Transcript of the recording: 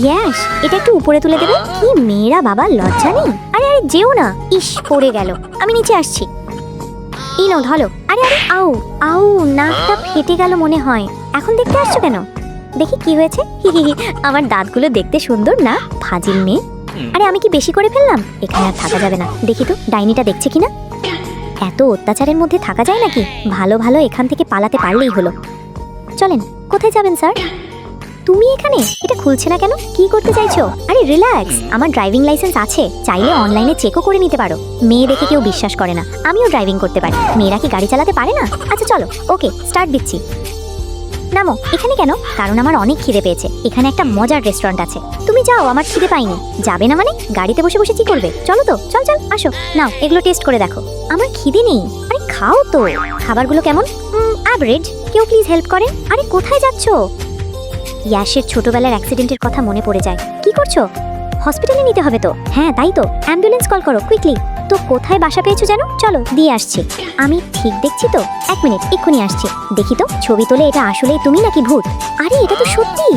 ইয়াস, এটা একটু উপরে তুলে দেবে। কি মেয়েরা বাবা, লজ্জা নেই? আরে আরে যেও না, ইস পড়ে গেল। আমি নিচে আসছি। এই নাও ধরো। আরে আরে আউ আউ, নাকটা ফেটে গেল মনে হয়। এখন দেখতে আসছো কেন? দেখি কি হয়েছে। আমার দাঁতগুলো দেখতে সুন্দর না, ফাজিল মেয়ে। আরে আমি কি বেশি করে ফেললাম? এখানে আর থাকা যাবে না। দেখি তো ডাইনিটা দেখছে কিনা। এত অত্যাচারের মধ্যে থাকা যায় নাকি? ভালো ভালো এখান থেকে পালাতে পারলেই হলো। চলেন। কোথায় যাবেন স্যার? তুমি এখানে? এটা খুলছে না কেন? কি করতে চাইছো? আরে রিল্যাক্স, আমার ড্রাইভিং লাইসেন্স আছে, চাইলে অনলাইনে চেকও করে নিতে পারো। মেয়ে দেখে কেউ বিশ্বাস করে না, আমিও ড্রাইভিং করতে পারি। মেয়েরা কি গাড়ি চালাতে পারে না? আচ্ছা চলো, ওকে স্টার্ট দিচ্ছি। নামো। এখানে কেন? কারণ আমার অনেক খিদে পেয়েছে। এখানে একটা মজার রেস্টুরেন্ট আছে। তুমি যাও, আমার খিদে পাইনি। যাবে না মানে? গাড়িতে বসে বসে কি করবে? চলো তো, চল চল আসো। নাও এগুলো টেস্ট করে দেখো। আমার খিদে নেই। আরে খাও তো। খাবারগুলো কেমন? অ্যাভারেজ। কেউ প্লিজ হেল্প করে। আরে কোথায় যাচ্ছো? ইয়াশের ছোটবেলার অ্যাক্সিডেন্টের কথা মনে পড়ে যায়। কি করছো? হসপিটালে নিতে হবে তো। হ্যাঁ তাই তো, অ্যাম্বুলেন্স কল করো কুইকলি। তো কোথায় বাসা পেয়েছো জানো? চলো দিয়ে আসছি। আমি ঠিক দেখছি তো? এক মিনিট, এক্ষুনি আসছি। দেখি তো ছবি তোলে, এটা আসলেই তুমি নাকি ভূত? আরে এটা তো সত্যি।